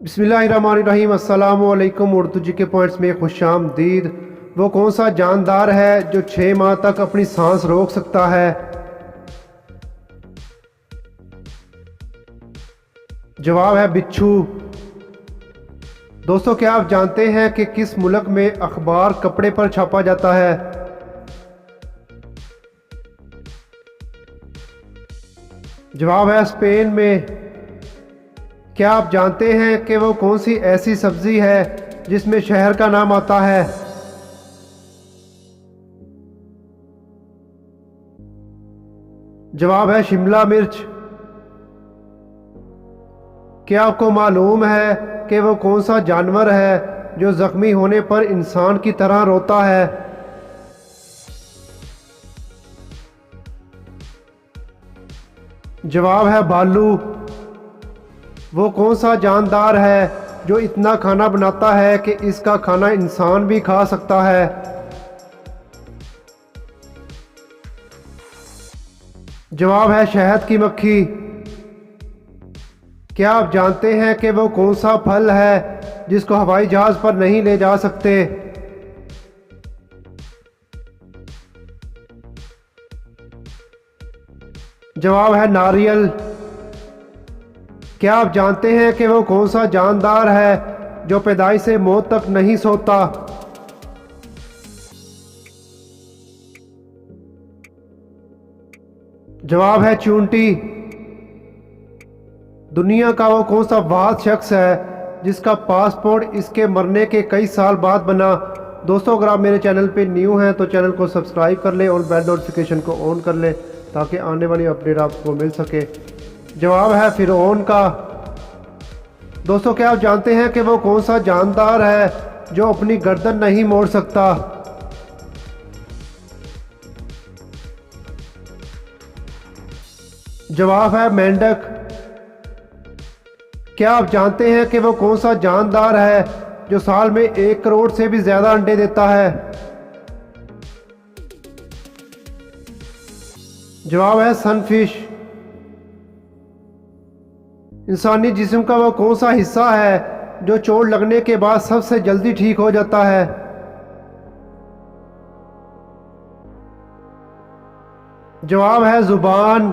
बिस्मिल्लाहिर्रहमानिर्रहीम अस्सलाम वालेकुम। उर्दू जी के पॉइंट्स में खुशामदीद। वो कौन सा जानदार है जो 6 माह तक अपनी सांस रोक सकता है? जवाब है बिच्छू। दोस्तों, क्या आप जानते हैं कि किस मुल्क में अखबार कपड़े पर छापा जाता है? जवाब है स्पेन में। क्या आप जानते हैं कि वो कौन सी ऐसी सब्जी है जिसमें शहर का नाम आता है? जवाब है शिमला मिर्च। क्या आपको मालूम है कि वो कौन सा जानवर है जो जख्मी होने पर इंसान की तरह रोता है? जवाब है भालू। वो कौन सा जानदार है जो इतना खाना बनाता है कि इसका खाना इंसान भी खा सकता है? जवाब है शहद की मक्खी। क्या आप जानते हैं कि वो कौन सा फल है जिसको हवाई जहाज पर नहीं ले जा सकते? जवाब है नारियल। क्या आप जानते हैं कि वो कौन सा जानदार है जो पैदाइश से मौत तक नहीं सोता? जवाब है चूंटी। दुनिया का वो कौन सा वाहिद शख्स है जिसका पासपोर्ट इसके मरने के कई साल बाद बना? दोस्तों, अगर आप मेरे चैनल पे न्यू हैं तो चैनल को सब्सक्राइब कर लें और बेल नोटिफिकेशन को ऑन कर लें ताकि आने वाली अपडेट आपको मिल सके। जवाब है फिरौन का। दोस्तों, क्या आप जानते हैं कि वो कौन सा जानदार है जो अपनी गर्दन नहीं मोड़ सकता? जवाब है मेंढक। क्या आप जानते हैं कि वो कौन सा जानदार है जो साल में 1 करोड़ से भी ज्यादा अंडे देता है? जवाब है सनफिश। इंसानी जिस्म का वो कौन सा हिस्सा है जो चोट लगने के बाद सबसे जल्दी ठीक हो जाता है? जवाब है जुबान।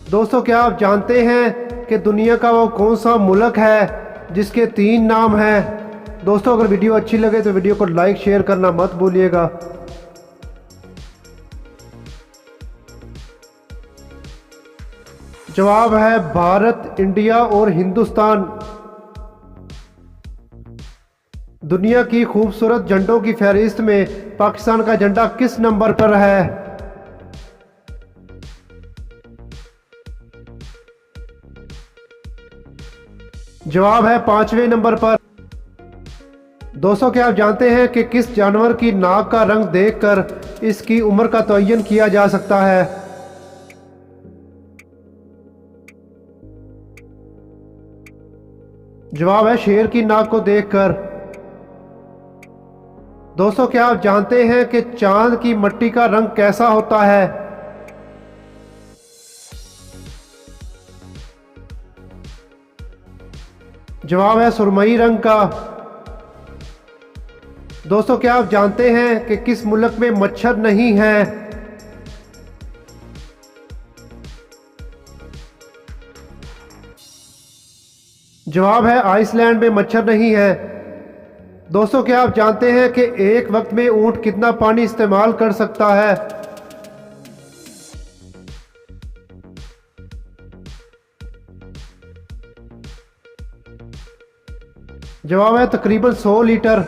दोस्तों, क्या आप जानते हैं कि दुनिया का वो कौन सा मुल्क है जिसके 3 नाम हैं? दोस्तों, अगर वीडियो अच्छी लगे तो वीडियो को लाइक शेयर करना मत भूलिएगा। जवाब है भारत, इंडिया और हिंदुस्तान। दुनिया की खूबसूरत झंडों की फहरिस्त में पाकिस्तान का झंडा किस नंबर पर है? जवाब है 5वें नंबर पर। दोस्तों, क्या आप जानते हैं कि किस जानवर की नाक का रंग देखकर इसकी उम्र का तयन किया जा सकता है? जवाब है शेर की नाक को देखकर। दोस्तों, क्या आप जानते हैं कि चांद की मिट्टी का रंग कैसा होता है? जवाब है सुरमई रंग का। दोस्तों, क्या आप जानते हैं कि किस मुल्क में मच्छर नहीं है? जवाब है आइसलैंड में मच्छर नहीं है। दोस्तों, क्या आप जानते हैं कि एक वक्त में ऊंट कितना पानी इस्तेमाल कर सकता है? जवाब है तकरीबन 100 लीटर।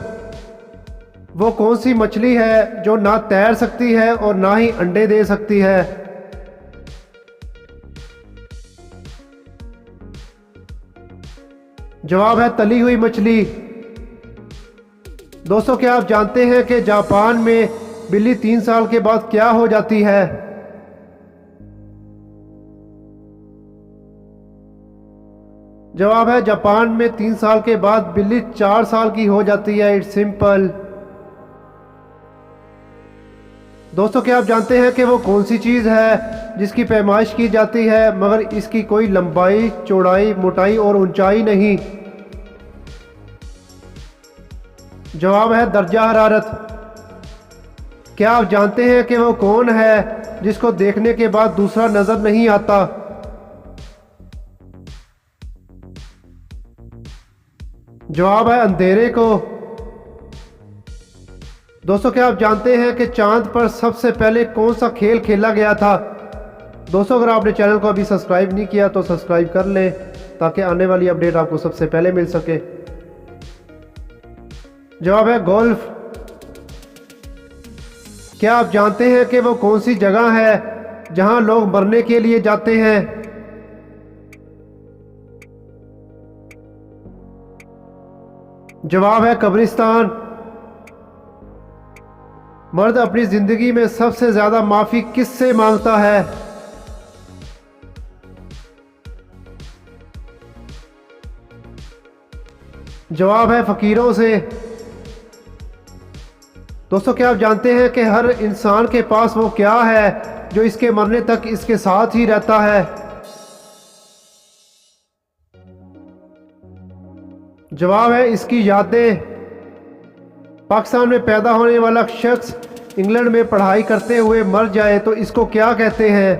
वो कौन सी मछली है जो ना तैर सकती है और ना ही अंडे दे सकती है? जवाब है तली हुई मछली। दोस्तों, क्या आप जानते हैं कि जापान में बिल्ली 3 साल के बाद क्या हो जाती है? जवाब है जापान में 3 साल के बाद बिल्ली 4 साल की हो जाती है। It's simple. दोस्तों, क्या आप जानते हैं कि वो कौन सी चीज़ है जिसकी पैमाइश की जाती है मगर इसकी कोई लंबाई, चौड़ाई, मोटाई और ऊंचाई नहीं। जवाब है दर्जा हरारत। क्या आप जानते हैं कि वो कौन है जिसको देखने के बाद दूसरा नजर नहीं आता? जवाब है अंधेरे को। दोस्तों, क्या आप जानते हैं कि चांद पर सबसे पहले कौन सा खेल खेला गया था? दोस्तों, अगर आपने चैनल को अभी सब्सक्राइब नहीं किया तो सब्सक्राइब कर लें ताकि आने वाली अपडेट आपको सबसे पहले मिल सके। जवाब है गोल्फ। क्या आप जानते हैं कि वो कौन सी जगह है जहां लोग मरने के लिए जाते हैं? जवाब है कब्रिस्तान। मर्द अपनी जिंदगी में सबसे ज्यादा माफी किससे मांगता है? जवाब है फकीरों से। दोस्तों, क्या आप जानते हैं कि हर इंसान के पास वो क्या है जो इसके मरने तक इसके साथ ही रहता है? जवाब है इसकी यादें। पाकिस्तान में पैदा होने वाला शख्स इंग्लैंड में पढ़ाई करते हुए मर जाए तो इसको क्या कहते हैं?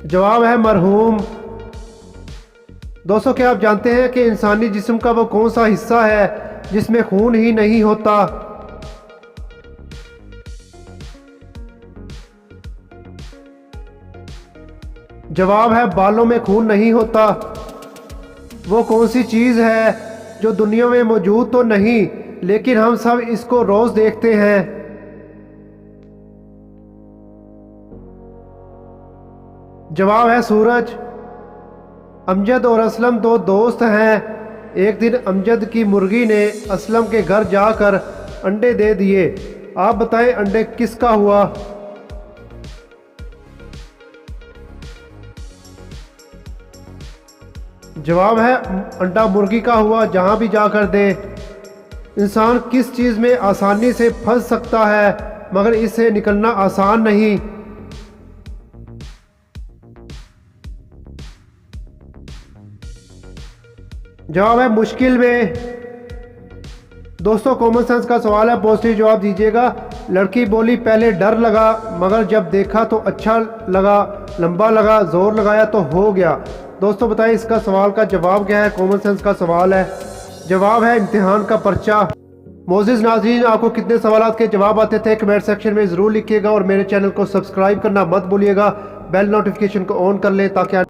जवाब है मरहूम। दोस्तों, क्या आप जानते हैं कि इंसानी जिस्म का वो कौन सा हिस्सा है जिसमें खून ही नहीं होता? जवाब है बालों में खून नहीं होता। वो कौन सी चीज़ है जो दुनिया में मौजूद तो नहीं लेकिन हम सब इसको रोज देखते हैं? जवाब है सूरज। अमजद और असलम दो दोस्त हैं। एक दिन अमजद की मुर्गी ने असलम के घर जाकर अंडे दे दिए। आप बताएं अंडे किसका हुआ? जवाब है अंडा मुर्गी का हुआ, जहां भी जाकर दे। इंसान किस चीज़ में आसानी से फंस सकता है मगर इससे निकलना आसान नहीं? जवाब है मुश्किल में। दोस्तों, कॉमन सेंस का सवाल है, पॉजिटिव जवाब दीजिएगा। लड़की बोली पहले डर लगा मगर जब देखा तो अच्छा लगा, लंबा लगा, जोर लगाया तो हो गया। दोस्तों, बताएं इसका सवाल का जवाब क्या है? कॉमन सेंस का सवाल है। जवाब है इम्तिहान का पर्चा। मोजिज़ नाज़रीन, आपको कितने सवालात के जवाब आते थे कमेंट सेक्शन में ज़रूर लिखिएगा और मेरे चैनल को सब्सक्राइब करना मत भूलिएगा। बेल नोटिफिकेशन को ऑन कर लें ताकि